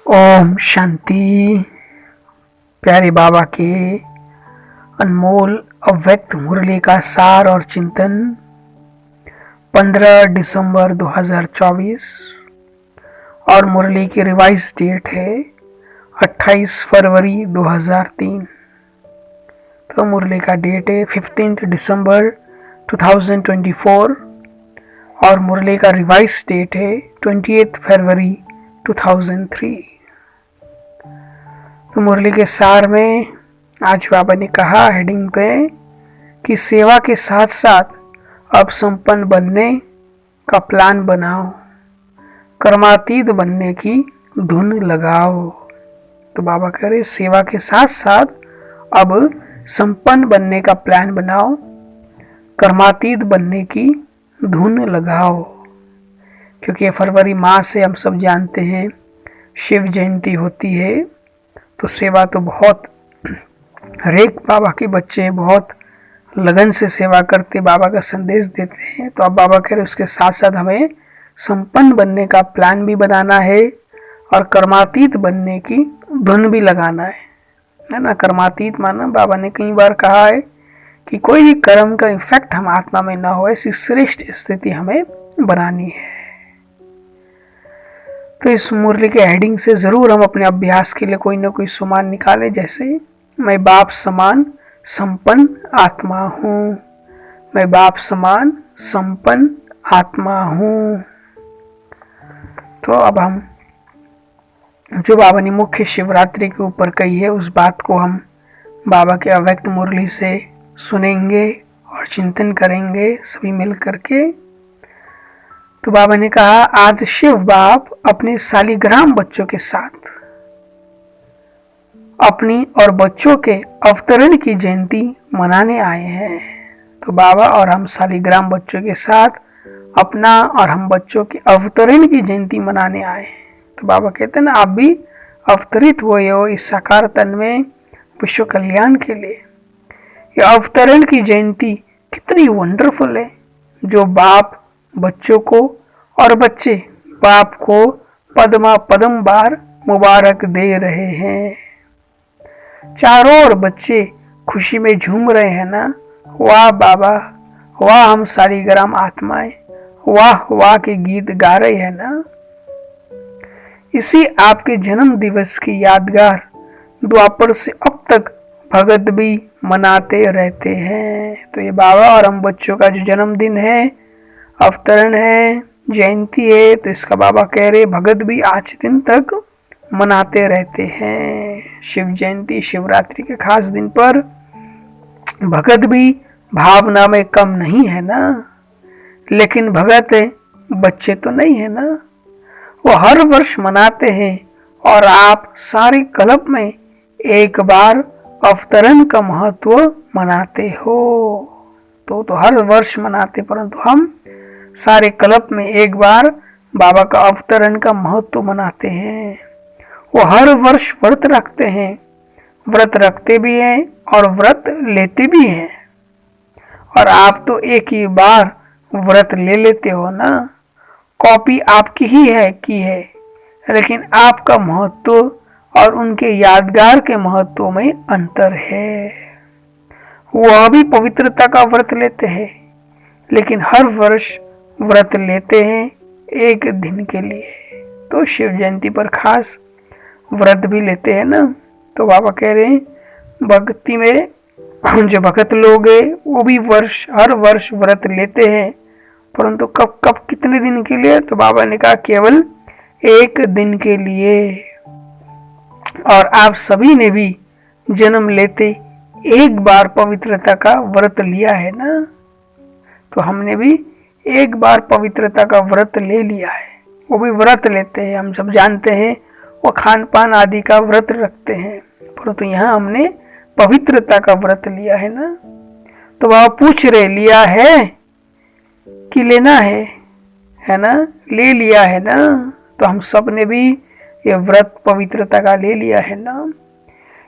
ओम शांति। प्यारे बाबा के अनमोल अव्यक्त मुरली का सार और चिंतन 15 दिसंबर 2024 और मुरली की रिवाइज डेट है 28 फरवरी 2003। तो मुरली का डेट है 15 दिसंबर 2024 और मुरली का रिवाइज डेट है 28 फरवरी 2003। तो मुरली के सार में आज बाबा ने कहा हेडिंग पे कि सेवा के साथ साथ अब संपन्न बनने का प्लान बनाओ, कर्मातीत बनने की धुन लगाओ। तो बाबा कह रहे सेवा के साथ साथ अब संपन्न बनने का प्लान बनाओ, कर्मातीत बनने की धुन लगाओ। क्योंकि फरवरी माह से हम सब जानते हैं शिव जयंती होती है, तो सेवा तो बहुत हर एक बाबा के बच्चे बहुत लगन से सेवा करते, बाबा का संदेश देते हैं। तो अब बाबा कह रहे उसके साथ साथ हमें संपन्न बनने का प्लान भी बनाना है और कर्मातीत बनने की धुन भी लगाना है ना। कर्मातीत माना बाबा ने कई बार कहा है कि कोई भी कर्म का इफेक्ट हम आत्मा में ना हो, ऐसी श्रेष्ठ स्थिति हमें बनानी है। तो इस मुरली के हेडिंग से जरूर हम अपने अभ्यास के लिए कोई ना कोई सुमान निकालें, जैसे मैं बाप समान संपन्न आत्मा हूँ, मैं बाप समान संपन्न आत्मा हूँ। तो अब हम जो बाबा ने मुख्य शिवरात्रि के ऊपर कही है उस बात को हम बाबा के अव्यक्त मुरली से सुनेंगे और चिंतन करेंगे सभी मिल करके। तो बाबा ने कहा आज शिव बाप अपने सालिग्राम बच्चों के साथ अपनी और बच्चों के अवतरण की जयंती मनाने आए हैं। तो बाबा और हम सालिग्राम बच्चों के साथ अपना और हम बच्चों के अवतरण की जयंती मनाने आए हैं। तो बाबा कहते हैं ना आप भी अवतरित हुए हो इस साकार तन में विश्व कल्याण के लिए। ये अवतरण की जयंती कितनी वंडरफुल है, जो बाप बच्चों को और बच्चे बाप को पद्म बार मुबारक दे रहे हैं। चारों ओर बच्चे खुशी में झूम रहे हैं ना। वाह बाबा, वाह हम सालिग्राम आत्माएं, वाह वाह के गीत गा रहे हैं ना। इसी आपके जन्म दिवस की यादगार द्वापर से अब तक भगत भी मनाते रहते हैं। तो ये बाबा और हम बच्चों का जो जन्मदिन है, अवतरण है, जयंती है, तो इसका बाबा कह रहे भगत भी आज दिन तक मनाते रहते हैं। शिव जयंती शिवरात्रि के खास दिन पर भगत भी भावना में कम नहीं है ना। लेकिन भगत बच्चे तो नहीं है ना, वो हर वर्ष मनाते हैं और आप सारे कल्प में एक बार अवतरण का महत्व मनाते हो। तो हर वर्ष मनाते, परंतु हम सारे कल्प में एक बार बाबा का अवतरण का महत्व मनाते हैं। वो हर वर्ष व्रत रखते हैं, व्रत रखते भी हैं और व्रत लेते भी हैं। और आप तो एक ही बार व्रत ले लेते हो ना, कॉपी आपकी ही है की है, लेकिन आपका महत्व और उनके यादगार के महत्व में अंतर है। वह भी पवित्रता का व्रत लेते हैं, लेकिन हर वर्ष व्रत लेते हैं एक दिन के लिए। तो शिव जयंती पर खास व्रत भी लेते हैं ना। तो बाबा कह रहे हैं भक्ति में जो भगत लोग हैं वो भी हर वर्ष व्रत लेते हैं, परंतु कब कब कितने दिन के लिए? तो बाबा ने कहा केवल एक दिन के लिए। और आप सभी ने भी जन्म लेते एक बार पवित्रता का व्रत लिया है ना। तो हमने भी एक बार पवित्रता का व्रत ले लिया है, वो भी व्रत लेते हैं। हम सब जानते हैं वो खान पान आदि का व्रत रखते हैं, परंतु यहाँ हमने पवित्रता का व्रत लिया है ना। तो वह पूछ रहे लिया है कि लेना है ना, ले लिया है ना। तो हम सब ने भी ये व्रत पवित्रता का ले लिया है ना।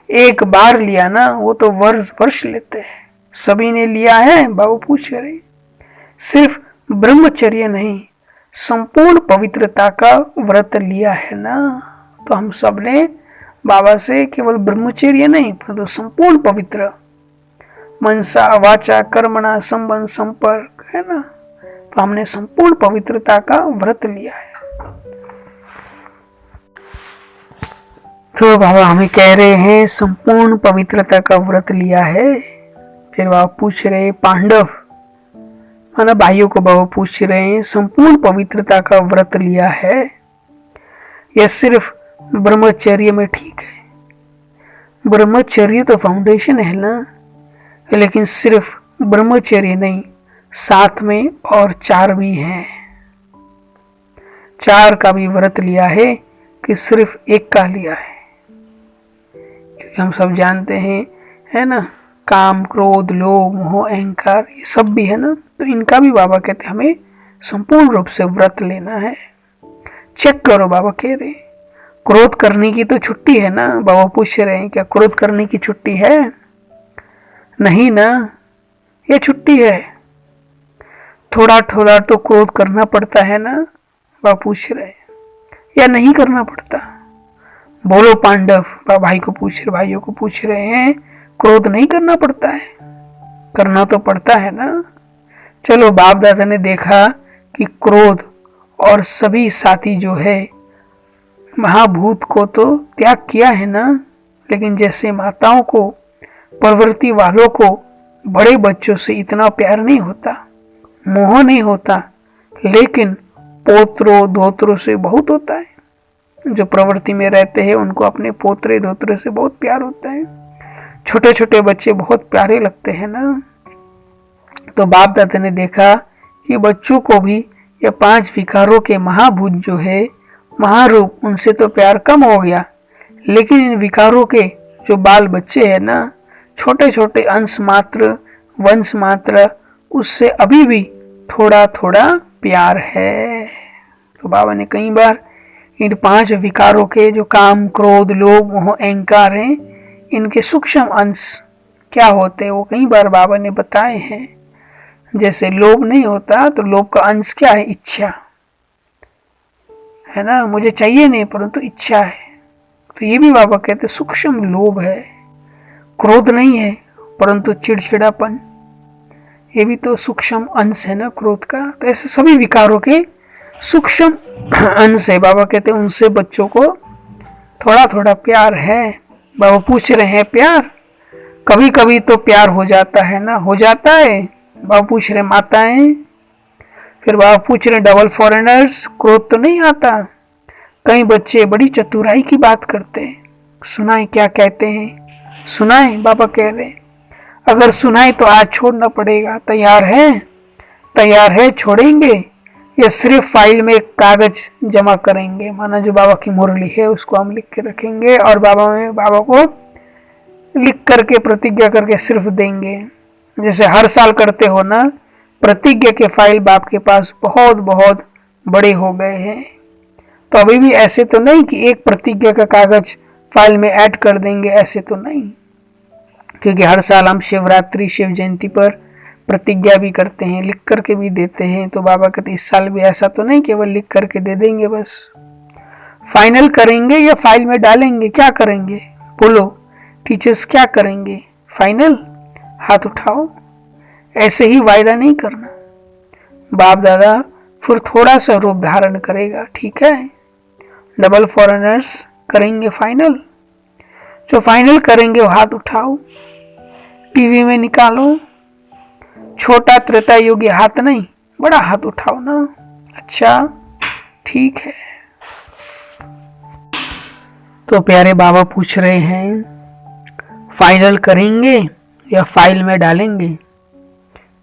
एक बार लिया ना, वो तो वर्ष वर्ष लेते हैं। सभी ने लिया है? बाबू पूछ रहे। सिर्फ ब्रह्मचर्य नहीं, संपूर्ण पवित्रता का व्रत लिया है ना। तो हम सब ने बाबा से केवल ब्रह्मचर्य नहीं परंतु संपूर्ण पवित्र मनसा वाचा कर्मणा संबंध संपर्क है ना, तो हमने संपूर्ण पवित्रता का व्रत लिया है। तो बाबा हमें कह रहे हैं संपूर्ण पवित्रता का व्रत लिया है। फिर बाबा पूछ रहे पांडव माना भाइयों को बाबा पूछ रहे हैं संपूर्ण पवित्रता का व्रत लिया है या सिर्फ ब्रह्मचर्य में ठीक है? ब्रह्मचर्य तो फाउंडेशन है ना, लेकिन सिर्फ ब्रह्मचर्य नहीं, साथ में और 4 भी हैं। 4 का भी व्रत लिया है कि सिर्फ 1 का लिया है? क्योंकि हम सब जानते हैं है ना, काम क्रोध लोभ मोह अहंकार ये सब भी है ना, तो इनका भी बाबा कहते हैं हमें संपूर्ण रूप से व्रत लेना है। चेक करो बाबा कह रहे क्रोध करने की तो छुट्टी है ना। बाबा पूछ रहे हैं क्या क्रोध करने की छुट्टी है? नहीं ना, ये छुट्टी है। थोड़ा थोड़ा तो क्रोध करना पड़ता है ना, बाबा पूछ रहे हैं या नहीं करना पड़ता? बोलो पांडव, बाबा भाइयों को पूछ रहे हैं क्रोध नहीं करना पड़ता है? करना तो पड़ता है ना। चलो बाप दादा ने देखा कि क्रोध और सभी साथी जो है महाभूत को तो त्याग किया है ना, लेकिन जैसे माताओं को प्रवृत्ति वालों को बड़े बच्चों से इतना प्यार नहीं होता, मोह नहीं होता, लेकिन पोत्रों धोत्रों से बहुत होता है। जो प्रवृत्ति में रहते हैं उनको अपने पोत्रे धोत्रे से बहुत प्यार होता है। छोटे छोटे बच्चे बहुत प्यारे लगते हैं ना। तो बाप दादा ने देखा कि बच्चों को भी ये 5 विकारों के महाभूत जो है महारूप, उनसे तो प्यार कम हो गया, लेकिन इन विकारों के जो बाल बच्चे हैं ना, छोटे छोटे अंश मात्र वंश मात्र, उससे अभी भी थोड़ा थोड़ा प्यार है। तो बाबा ने कई बार इन 5 विकारों के जो काम क्रोध लोभ मोह अहंकार हैं, इनके सूक्ष्म अंश क्या होते हैं वो कई बार बाबा ने बताए हैं। जैसे लोभ नहीं होता तो लोभ का अंश क्या है? इच्छा है ना, मुझे चाहिए नहीं परंतु इच्छा है, तो ये भी बाबा कहते सूक्ष्म लोभ है। क्रोध नहीं है परंतु चिड़चिड़ापन, ये भी तो सूक्ष्म अंश है ना क्रोध का। तो ऐसे सभी विकारों के सूक्ष्म अंश है। बाबा कहते हैं उनसे बच्चों को थोड़ा थोड़ा प्यार है। बाबा पूछ रहे हैं प्यार, कभी कभी तो प्यार हो जाता है ना, हो जाता है। बाबा पूछ रहे माताएं, फिर बाबा पूछ रहे डबल फॉरेनर्स, क्रोध तो नहीं आता? कई बच्चे बड़ी चतुराई की बात करते हैं, सुनाए क्या कहते हैं? सुनाए, बाबा कह रहे अगर सुनाए तो आज छोड़ना पड़ेगा। तैयार है? तैयार है, छोड़ेंगे या सिर्फ फाइल में कागज जमा करेंगे? माना जो बाबा की मुरली है उसको हम लिख के रखेंगे और बाबा को लिख करके प्रतिज्ञा करके सिर्फ देंगे। जैसे हर साल करते हो ना, प्रतिज्ञा के फाइल बाप के पास बहुत बहुत बड़े हो गए हैं। तो अभी भी ऐसे तो नहीं कि एक प्रतिज्ञा का कागज फाइल में ऐड कर देंगे, ऐसे तो नहीं, क्योंकि हर साल हम शिवरात्रि शिव जयंती पर प्रतिज्ञा भी करते हैं, लिख करके भी देते हैं। तो बाबा कहते इस साल भी ऐसा तो नहीं केवल लिख करके दे देंगे बस। फाइनल करेंगे या फाइल में डालेंगे? क्या करेंगे बोलो टीचर्स, क्या करेंगे? फाइनल, हाथ उठाओ। ऐसे ही वायदा नहीं करना। बाप दादा फिर थोड़ा सा रूप धारण करेगा, ठीक है? डबल फॉरेनर्स करेंगे फाइनल, जो फाइनल करेंगे वो हाथ उठाओ, टीवी में निकालो। छोटा त्रेता योगी हाथ नहीं, बड़ा हाथ उठाओ ना। अच्छा ठीक है। तो प्यारे बाबा पूछ रहे हैं फाइनल करेंगे या फाइल में डालेंगे?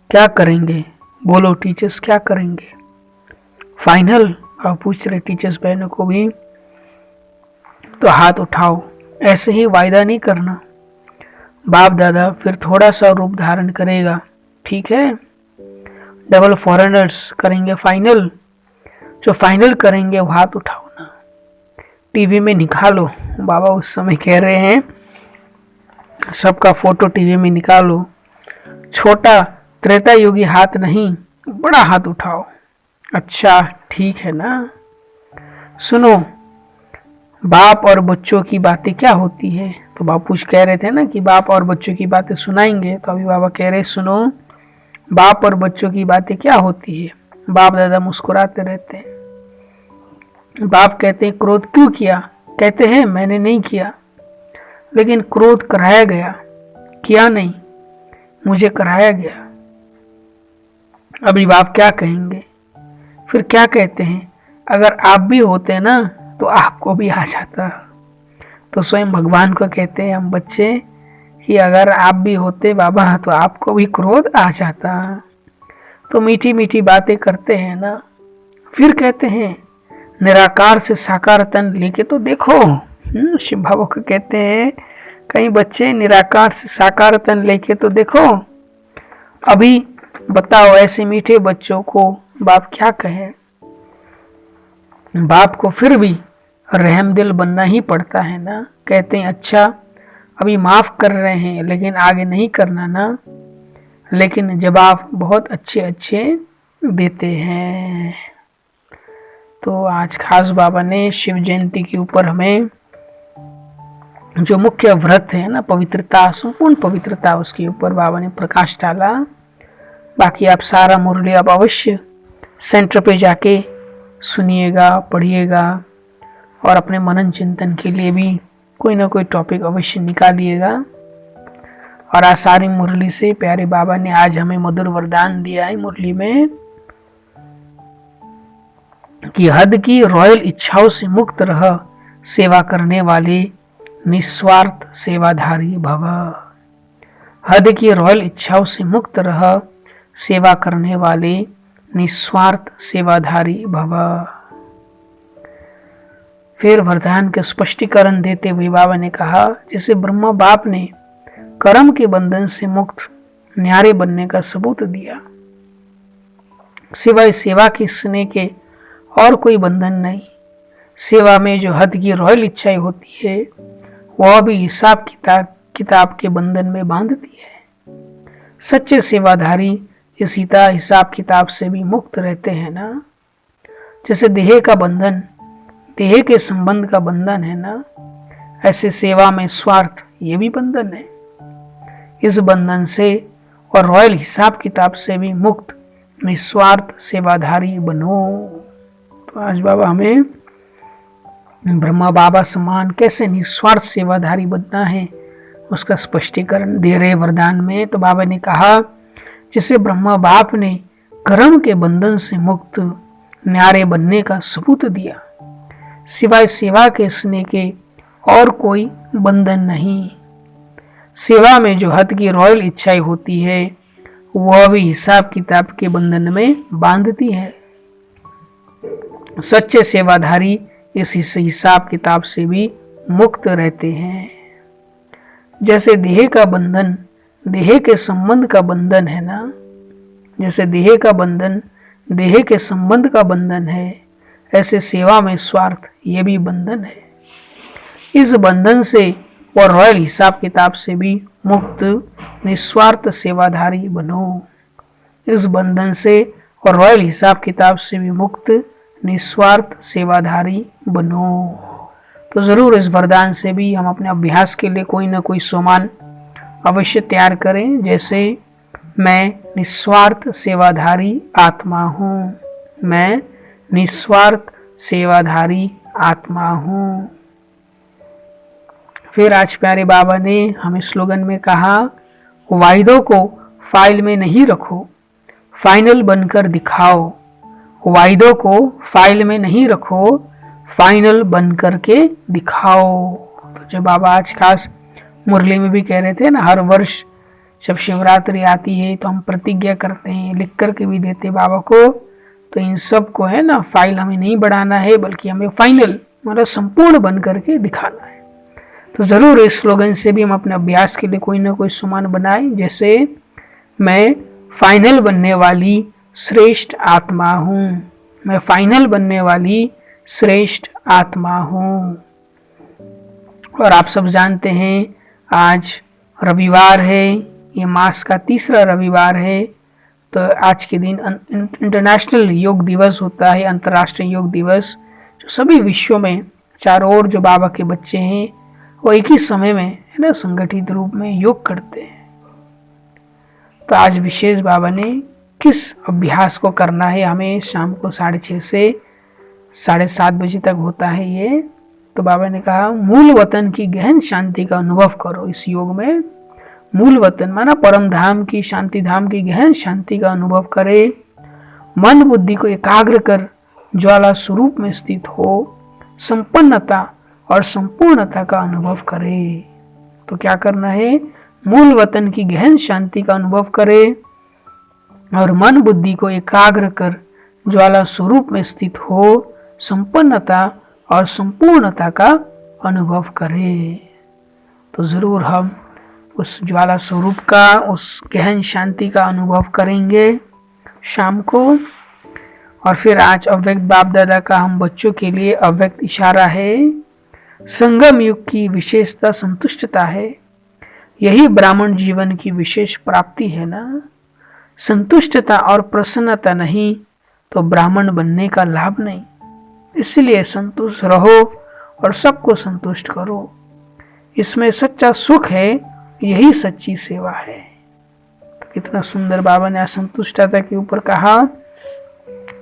क्या करेंगे बोलो टीचर्स, क्या करेंगे? फाइनल? आप पूछ रहे टीचर्स बहनों को भी, तो हाथ उठाओ। ऐसे ही वायदा नहीं करना। बाप दादा फिर थोड़ा सा रूप धारण करेगा, ठीक है? डबल फॉरेनर्स करेंगे फाइनल, जो फाइनल करेंगे वो हाथ उठाओ ना, टीवी में निकालो। बाबा उस समय कह रहे हैं सबका फोटो टीवी में निकालो। छोटा त्रेता योगी हाथ नहीं, बड़ा हाथ उठाओ। अच्छा ठीक है ना। सुनो, बाप और बच्चों की बातें क्या होती है। तो बापूज कह रहे थे ना कि बाप और बच्चों की बातें सुनाएंगे, तो अभी बाबा कह रहे सुनो, बाप और बच्चों की बातें क्या होती है। बाप दादा मुस्कुराते रहते हैं। बाप कहते हैं क्रोध क्यों किया, कहते हैं मैंने नहीं किया, लेकिन क्रोध कराया गया, किया नहीं, मुझे कराया गया। अभी बाप क्या कहेंगे, फिर क्या कहते हैं, अगर आप भी होते ना तो आपको भी आ जाता। तो स्वयं भगवान को कहते हैं हम बच्चे कि अगर आप भी होते बाबा तो आपको भी क्रोध आ जाता। तो मीठी मीठी बातें करते हैं ना। फिर कहते हैं निराकार से साकार तन लेके तो देखो। शिव बाबा को कहते हैं कहीं बच्चे निराकार से साकार तन लेके तो देखो। अभी बताओ ऐसे मीठे बच्चों को बाप क्या कहे। बाप को फिर भी रहमदिल बनना ही पड़ता है ना। कहते हैं अच्छा अभी माफ कर रहे हैं लेकिन आगे नहीं करना ना, लेकिन जवाब बहुत अच्छे अच्छे देते हैं। तो आज खास बाबा ने शिव जयंती के ऊपर हमें जो मुख्य व्रत है ना, पवित्रता, संपूर्ण पवित्रता, उसके ऊपर बाबा ने प्रकाश डाला। बाकी आप सारा मुरली आप अवश्य सेंटर पे जाके सुनिएगा, पढ़िएगा और अपने मनन चिंतन के लिए भी कोई ना कोई टॉपिक अवश्य निकालिएगा। और आज सारी मुरली से प्यारे बाबा ने आज हमें मधुर वरदान दिया है मुरली में कि हद की रॉयल इच्छाओं से मुक्त रह, सेवा करने वाले निस्वार्थ सेवाधारी भव। हद की रॉयल इच्छाओं से मुक्त रह, सेवा करने वाले निस्वार्थ सेवाधारी भव। फिर वरदान के स्पष्टीकरण देते हुए बाबा ने कहा जैसे ब्रह्मा बाप ने कर्म के बंधन से मुक्त न्यारे बनने का सबूत दिया, सिवाय सेवा के स्नेह के और कोई बंधन नहीं। सेवा में जो हद की रॉयल इच्छाएं होती है वह भी हिसाब किताब के बंधन में बांधती है। सच्चे सेवाधारी इस हिसाब किताब से भी मुक्त रहते हैं ना। जैसे देह का बंधन, देह के संबंध का बंधन है ना, ऐसे सेवा में स्वार्थ ये भी बंधन है। इस बंधन से और रॉयल हिसाब किताब से भी मुक्त निस्वार्थ सेवाधारी बनो। तो आज बाबा हमें ब्रह्मा बाबा समान कैसे निस्वार्थ सेवाधारी बनना है उसका स्पष्टीकरण दे रहे वरदान में। तो बाबा ने कहा जिसे ब्रह्मा बाप ने कर्म के बंधन से मुक्त न्यारे बनने का सबूत दिया, सिवाय सेवा के स्नेह के और कोई बंधन नहीं। सेवा में जो हद की रॉयल इच्छाएं होती है वह भी हिसाब किताब के बंधन में बांधती है। सच्चे सेवाधारी इस हिसाब किताब से भी मुक्त रहते हैं। जैसे देह का बंधन देह के संबंध का बंधन है ना, जैसे देह का बंधन देह के संबंध का बंधन है, ऐसे सेवा में स्वार्थ ये भी बंधन है। इस बंधन से और रॉयल हिसाब किताब से भी मुक्त निस्वार्थ सेवाधारी बनो। इस बंधन से और रॉयल हिसाब किताब से भी मुक्त निस्वार्थ सेवाधारी बनो। तो जरूर इस वरदान से भी हम अपने अभ्यास के लिए कोई ना कोई सोमान अवश्य तैयार करें। जैसे मैं निस्वार्थ सेवाधारी आत्मा हूँ, मैं निस्वार्थ सेवाधारी आत्मा हूँ। फिर आज प्यारे बाबा ने हमें स्लोगन में कहा वायदों को फाइल में नहीं रखो, फाइनल बनकर दिखाओ। वायदों को फाइल में नहीं रखो, फाइनल बन करके दिखाओ। तो जो बाबा आज खास मुरली में भी कह रहे थे ना, हर वर्ष जब शिवरात्रि आती है तो हम प्रतिज्ञा करते हैं, लिख करके भी देते बाबा को। तो इन सब को है ना फाइल हमें नहीं बढ़ाना है, बल्कि हमें फाइनल मतलब संपूर्ण बन करके दिखाना है। तो जरूर इस स्लोगन से भी हम अपने अभ्यास के लिए कोई ना कोई सामान बनाएं। जैसे मैं फाइनल बनने वाली श्रेष्ठ आत्मा हूँ, मैं फाइनल बनने वाली श्रेष्ठ आत्मा हूँ। और आप सब जानते हैं आज रविवार है, ये मास का तीसरा रविवार है। तो आज के दिन इंटरनेशनल योग दिवस होता है, अंतर्राष्ट्रीय योग दिवस, जो सभी विश्व में चारों ओर जो बाबा के बच्चे हैं वो एक ही समय में है ना संगठित रूप में योग करते हैं। तो आज विशेष बाबा ने किस अभ्यास को करना है, हमें शाम को 6:30 से 7:30 बजे तक होता है ये। तो बाबा ने कहा मूल वतन की गहन शांति का अनुभव करो। इस योग में मूल वतन माना परम धाम की, शांति धाम की गहन शांति का अनुभव करे। मन बुद्धि को एकाग्र कर ज्वाला स्वरूप में स्थित हो, संपन्नता और संपूर्णता का अनुभव करे। तो क्या करना है, मूल वतन की गहन शांति का अनुभव करे और मन बुद्धि को एकाग्र कर ज्वाला स्वरूप में स्थित हो, संपन्नता और संपूर्णता का अनुभव करे। तो जरूर हम उस ज्वाला स्वरूप का, उस गहन शांति का अनुभव करेंगे शाम को। और फिर आज अव्यक्त बाप दादा का हम बच्चों के लिए अव्यक्त इशारा है। संगम युग की विशेषता संतुष्टता है, यही ब्राह्मण जीवन की विशेष प्राप्ति है ना। संतुष्टता और प्रसन्नता नहीं तो ब्राह्मण बनने का लाभ नहीं। इसलिए संतुष्ट रहो और सबको संतुष्ट करो, इसमें सच्चा सुख है, यही सच्ची सेवा है। तो कितना सुंदर बाबा ने असंतुष्टता के ऊपर कहा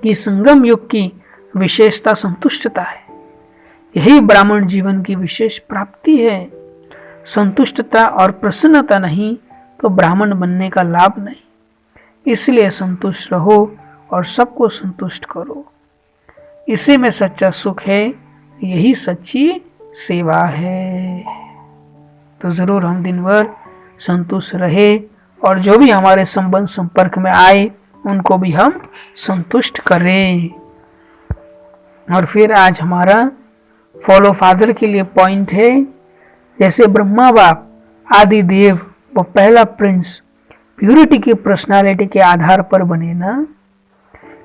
कि संगम युग की विशेषता संतुष्टता है, यही ब्राह्मण जीवन की विशेष प्राप्ति है। संतुष्टता और प्रसन्नता नहीं तो ब्राह्मण बनने का लाभ नहीं। इसलिए संतुष्ट रहो और सबको संतुष्ट करो, इसी में सच्चा सुख है, यही सच्ची सेवा है। तो जरूर हम दिन भर संतुष्ट रहे और जो भी हमारे संबंध संपर्क में आए उनको भी हम संतुष्ट करें। और फिर आज हमारा फॉलो फादर के लिए पॉइंट है, जैसे ब्रह्मा बाप, आदि देव व पहला प्रिंस प्यूरिटी की पर्सनालिटी के आधार पर बने ना,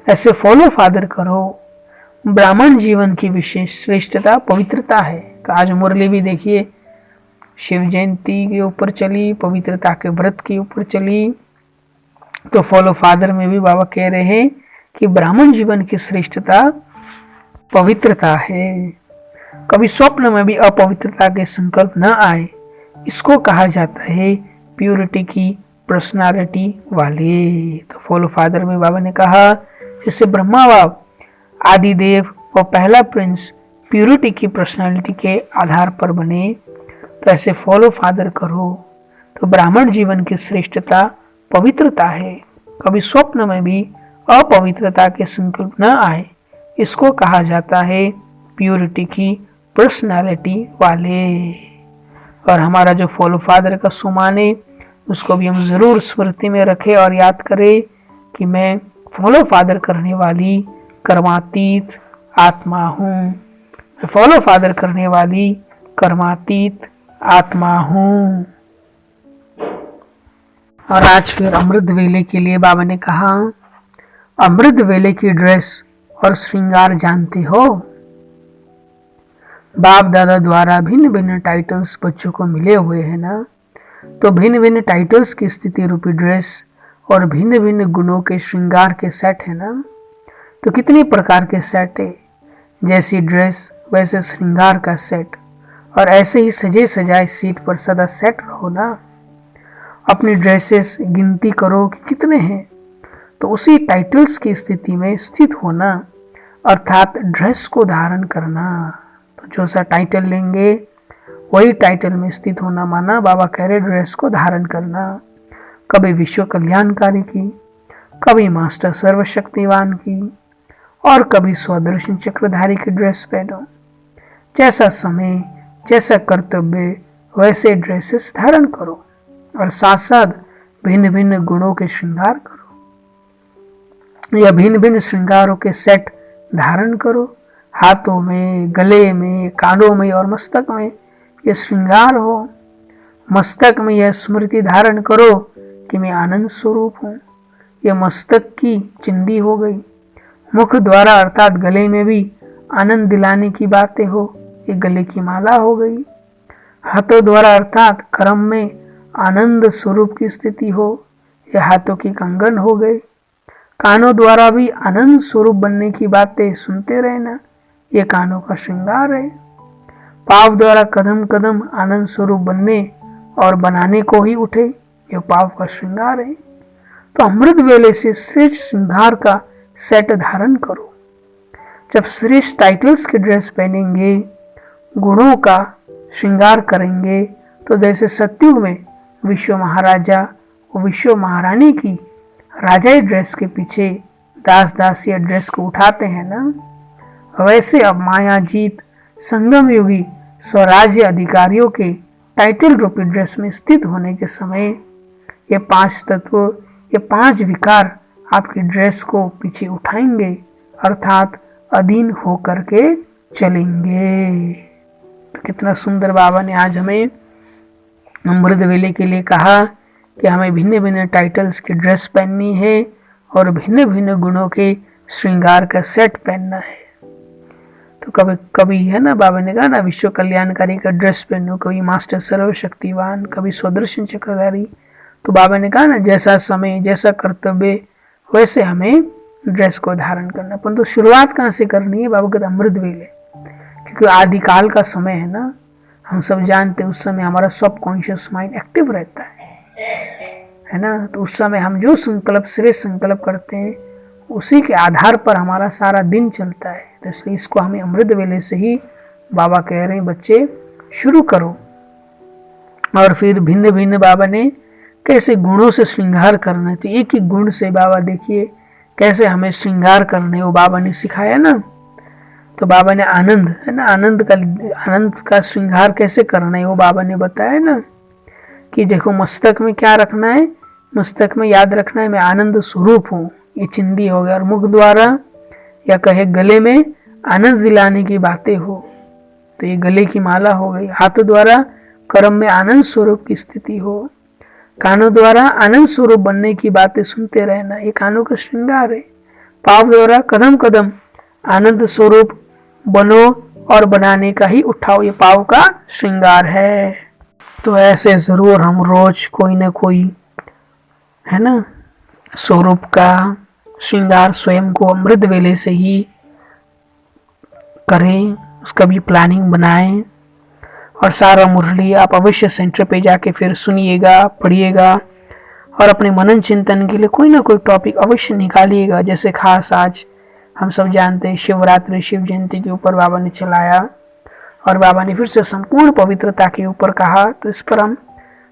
ऐसे फॉलो फादर करो। ब्राह्मण जीवन की विशेष श्रेष्ठता पवित्रता है। तो आज मुरली भी देखिए शिव जयंती के ऊपर चली, पवित्रता के व्रत के ऊपर चली। तो फॉलो फादर में भी बाबा कह रहे हैं कि ब्राह्मण जीवन की श्रेष्ठता पवित्रता है। कभी स्वप्न में भी अपवित्रता के संकल्प न आए, इसको कहा जाता है प्यूरिटी की पर्सनालिटी वाले। तो फॉलो फादर में बाबा ने कहा जैसे ब्रह्मा बाप, आदि देव व पहला प्रिंस प्यूरिटी की पर्सनालिटी के आधार पर बने, तो ऐसे फॉलो फादर करो। तो ब्राह्मण जीवन की श्रेष्ठता पवित्रता है, कभी स्वप्न में भी अपवित्रता के संकल्प न आए, इसको कहा जाता है प्यूरिटी की पर्सनालिटी वाले। और हमारा जो फॉलो फादर का सुमान है उसको भी हम जरूर स्मृति में रखें और याद करें कि मैं फॉलो फादर करने वाली कर्मातीत आत्मा हूँ, मैं फॉलो फादर करने वाली कर्मातीत आत्मा हूँ। और आज फिर अमृत वेले के लिए बाबा ने कहा, अमृत वेले की ड्रेस और श्रृंगार जानते हो। बाप दादा द्वारा भिन्न भिन्न टाइटल्स बच्चों को मिले हुए हैं ना, तो भिन्न भिन्न टाइटल्स की स्थिति रूपी ड्रेस और भिन्न भिन्न गुणों के श्रृंगार के सेट है ना। तो कितनी प्रकार के सेट है, जैसी ड्रेस वैसे श्रृंगार का सेट, और ऐसे ही सजे सजाए सीट पर सदा सेट रहो ना। अपनी ड्रेसेस गिनती करो कि कितने हैं, तो उसी टाइटल्स की स्थिति में स्थित होना, अर्थात ड्रेस को धारण करना। तो जो सा टाइटल लेंगे वही टाइटल में स्थित होना, माना बाबा कह रहे ड्रेस को धारण करना। कभी विश्व कल्याणकारी की, कभी मास्टर सर्वशक्तिवान की, और कभी स्वदर्शन चक्रधारी की ड्रेस पहनो। जैसा समय, जैसा कर्तव्य, वैसे ड्रेसेस धारण करो और साथ साथ भिन्न भिन्न गुणों के श्रृंगार करो, या भिन्न भिन्न श्रृंगारों के सेट धारण करो। हाथों में, गले में, कानों में और मस्तक में ये श्रृंगार हो। मस्तक में यह स्मृति धारण करो कि मैं आनंद स्वरूप हूँ, यह मस्तक की चिंदी हो गई। मुख द्वारा अर्थात गले में भी आनंद दिलाने की बातें हो, ये गले की माला हो गई। हाथों द्वारा अर्थात कर्म में आनंद स्वरूप की स्थिति हो, यह हाथों की कंगन हो गई। कानों द्वारा भी आनंद स्वरूप बनने की बातें सुनते रहना, ये कानों का श्रृंगार है। पाव द्वारा कदम कदम आनंद स्वरूप बनने और बनाने को ही उठे, यह पाव का श्रृंगार है। तो अमृत वेले से श्रेष्ठ श्रृंगार का सेट धारण करो। जब श्रेष्ठ टाइटल्स की ड्रेस पहनेंगे, गुणों का श्रृंगार करेंगे, तो जैसे सतयुग में विश्व महाराजा और विश्व महारानी की राजाई ड्रेस के पीछे दास दासिया ड्रेस को उठाते हैं ना, वैसे अब मायाजीत संगम युगी स्वराज्य अधिकारियों के टाइटल रूपी ड्रेस में स्थित होने के समय ये 5 तत्व, ये 5 विकार आपकी ड्रेस को पीछे उठाएंगे, अर्थात अधीन होकर के चलेंगे। तो कितना सुंदर बाबा ने आज हमें अमृत वेले के लिए कहा कि हमें भिन्न भिन्न टाइटल्स की ड्रेस पहननी है और भिन्न भिन्न गुणों के श्रृंगार का सेट पहनना है। तो कभी कभी है ना, बाबा ने कहा ना, विश्व कल्याणकारी का ड्रेस पहनो, कभी मास्टर सर्वशक्तिवान, कभी स्वदर्शन चक्रधारी। तो बाबा ने कहा ना, जैसा समय, जैसा कर्तव्य, वैसे हमें ड्रेस को धारण करना। परंतु शुरुआत कहाँ से करनी है? बाबा कहते अमृत वेले, क्योंकि आदिकाल का समय है ना, हम सब जानते हैं उस समय हमारा सबकॉन्शियस माइंड एक्टिव रहता है ना। तो उस समय हम जो संकल्प, श्रेष्ठ संकल्प करते हैं, उसी के आधार पर हमारा सारा दिन चलता है। तो इसलिए इसको हमें अमृत वेले से ही बाबा कह रहे हैं, बच्चे शुरू करो। और फिर भिन्न भिन्न बाबा ने कैसे गुणों से श्रृंगार करना है, तो एक ही गुण से बाबा देखिए कैसे हमें श्रृंगार करने वो बाबा ने सिखाया ना। तो बाबा ने आनंद है ना, आनंद का श्रृंगार कैसे करना है वो बाबा ने बताया ना, कि देखो मस्तक में क्या रखना है, मस्तक में याद रखना है मैं आनंद स्वरूप हूँ, ये चिंदी हो गया। और मुख द्वारा या कहे गले में आनंद दिलाने की बातें हो, तो ये गले की माला हो गई। हाथों द्वारा कर्म में आनंद स्वरूप की स्थिति हो, कानों द्वारा आनंद स्वरूप बनने की बातें सुनते रहना, ये कानों का श्रृंगार है। पाव द्वारा कदम कदम आनंद स्वरूप बनो और बनाने का ही उठाओ, ये पाव का श्रृंगार है। तो ऐसे जरूर हम रोज कोई ना कोई है ना स्वरूप का श्रृंगार स्वयं को अमृत वेले से ही करें, उसका भी प्लानिंग बनाएं। और सारा मुरली आप अवश्य सेंटर पे जाके फिर सुनिएगा, पढ़िएगा और अपने मनन चिंतन के लिए कोई ना कोई टॉपिक अवश्य निकालिएगा। जैसे खास आज हम सब जानते हैं शिवरात्रि, शिव जयंती के ऊपर बाबा ने चलाया और बाबा ने फिर से संपूर्ण पवित्रता के ऊपर कहा। तो इस पर हम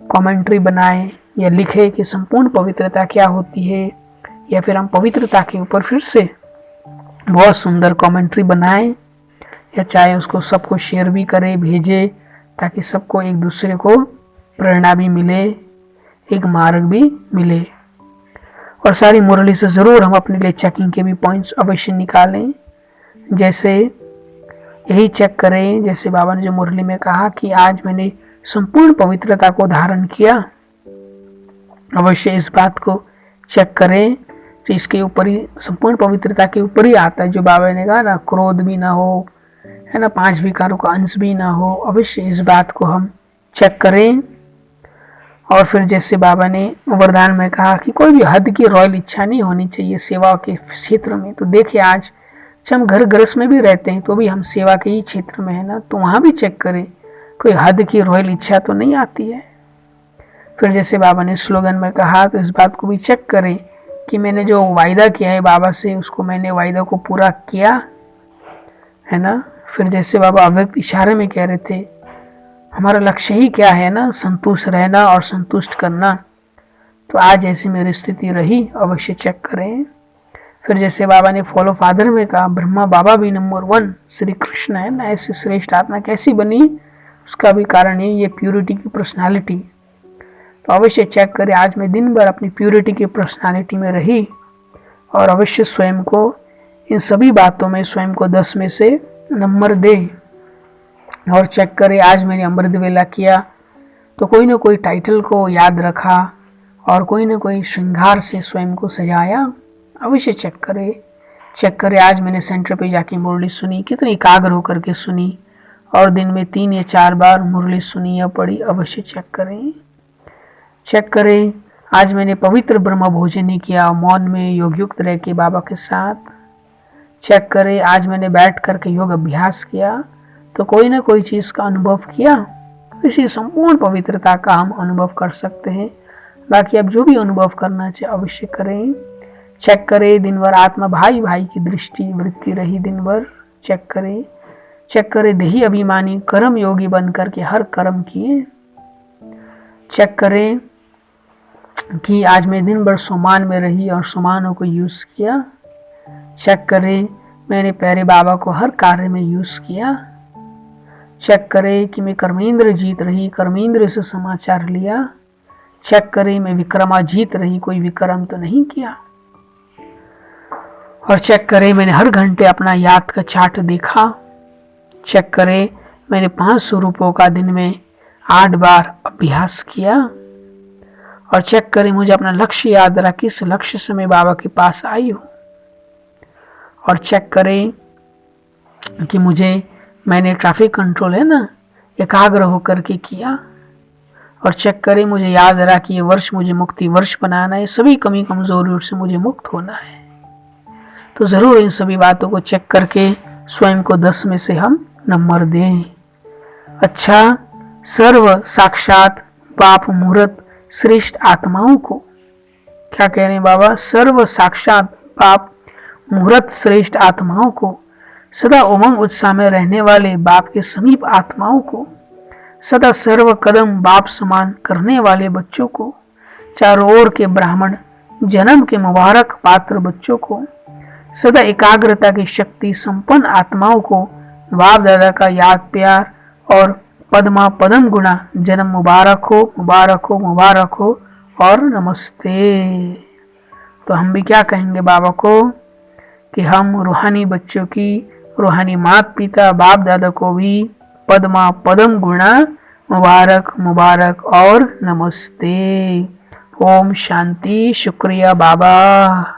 कमेंट्री बनाएं या लिखें कि संपूर्ण पवित्रता क्या होती है, या फिर हम पवित्रता के ऊपर फिर से बहुत सुंदर कमेंट्री बनाएं, या चाहे उसको सबको शेयर भी करें, भेजें, ताकि सबको एक दूसरे को प्रेरणा भी मिले, एक मार्ग भी मिले। और सारी मुरली से ज़रूर हम अपने लिए चेकिंग के भी पॉइंट्स अवश्य निकालें। जैसे यही चेक करें, जैसे बाबा ने जो मुरली में कहा कि आज मैंने संपूर्ण पवित्रता को धारण किया, अवश्य इस बात को चेक करें। तो इसके ऊपर ही संपूर्ण पवित्रता के ऊपर ही आता है जो बाबा ने कहा ना, क्रोध भी ना हो, है ना, 5 विकारों का अंश भी ना हो। अवश्य इस बात को हम चेक करें। और फिर जैसे बाबा ने वरदान में कहा कि कोई भी हद की रॉयल इच्छा नहीं होनी चाहिए सेवा के क्षेत्र में। तो देखिए आज जब हम घर गृहस्थ में भी रहते हैं तो भी हम सेवा के ही क्षेत्र में है ना, तो वहाँ भी चेक करें कोई हद की रॉयल इच्छा तो नहीं आती है। फिर जैसे बाबा ने स्लोगन में कहा, तो इस बात को भी चेक करें कि मैंने जो वायदा किया है बाबा से, उसको मैंने वायदा को पूरा किया है ना। फिर जैसे बाबा अव्यक्त इशारे में कह रहे थे, हमारा लक्ष्य ही क्या है ना, संतुष्ट रहना और संतुष्ट करना। तो आज ऐसी मेरी स्थिति रही, अवश्य चेक करें। फिर जैसे बाबा ने फॉलो फादर में कहा, ब्रह्मा बाबा भी नंबर 1 श्री कृष्ण है ना, ऐसी श्रेष्ठ आत्मा कैसी बनी, उसका भी कारण है ये प्यूरिटी की पर्सनालिटी। तो अवश्य चेक करें आज मैं दिन भर अपनी प्यूरिटी की पर्सनालिटी में रही, और अवश्य स्वयं को इन सभी बातों में स्वयं को 10 में से नंबर दे। और चेक करें आज मैंने अमृत वेला किया तो कोई ना कोई टाइटल को याद रखा और कोई ना कोई श्रृंगार से स्वयं को सजाया, अवश्य चेक करें आज मैंने सेंटर पे जाके मुरली सुनी, कितनी एकाग्र होकर के सुनी, और दिन में 3 या 4 बार मुरली सुनी या पढ़ी, अवश्य चेक करें आज मैंने पवित्र ब्रह्म भोजन किया, मौन में योग युक्त रह के बाबा के साथ। चेक करें आज मैंने बैठ करके योग अभ्यास किया, तो कोई ना कोई चीज का अनुभव किया, इसी संपूर्ण पवित्रता का हम अनुभव कर सकते हैं। बाकी आप जो भी अनुभव करना चाहे अवश्य करें। चेक करें दिन भर आत्मा भाई भाई की दृष्टि वृत्ति रही दिन भर। चेक करें देही अभिमानी कर्म योगी बन करके हर कर्म किए। चेक करें कि आज मैं दिन भर सुमान में रही और सुमानों को यूज किया। चेक करें मैंने प्यारे बाबा को हर कार्य में यूज किया। चेक करें कि मैं कर्मेंद्र जीत रही, कर्मेंद्र से समाचार लिया। चेक करें मैं विक्रमा जीत रही, कोई विक्रम तो नहीं किया। और चेक करें मैंने हर घंटे अपना याद का चार्ट देखा। चेक करें मैंने 500 रुपयों का दिन में 8 बार अभ्यास किया। और चेक करें मुझे अपना लक्ष्य याद रहा, किस लक्ष्य से मैं बाबा के पास आई हूं। और चेक करें कि मैंने ट्रैफिक कंट्रोल है ना एकाग्र होकर के किया। और चेक करें मुझे याद रहा कि ये वर्ष मुझे मुक्ति वर्ष बनाना है, सभी कमी कमजोरियों से मुझे मुक्त होना है। तो जरूर इन सभी बातों को चेक करके स्वयं को 10 में से हम नंबर दें। अच्छा, सर्व साक्षात बाप मूर्त श्रेष्ठ आत्माओं को, क्या कह रहे हैं बाबा, सर्व साक्षात बाप मूर्त श्रेष्ठ आत्माओं को, सदा उमंग उत्साह में रहने वाले बाप के समीप आत्माओं को, सदा सर्व कदम बाप समान करने वाले बच्चों को, चारों ओर के ब्राह्मण जन्म के मुबारक पात्र बच्चों को, सदा एकाग्रता की शक्ति संपन्न आत्माओं को बाप दादा का याद प्यार और पद्मा पदम गुणा जन्म मुबारक हो, मुबारक हो, मुबारक हो और नमस्ते। तो हम भी क्या कहेंगे बाबा को कि हम रूहानी बच्चों की, रूहानी माता पिता बाप दादा को भी पद्मा पदम गुणा मुबारक मुबारक और नमस्ते। ओम शांति। शुक्रिया बाबा।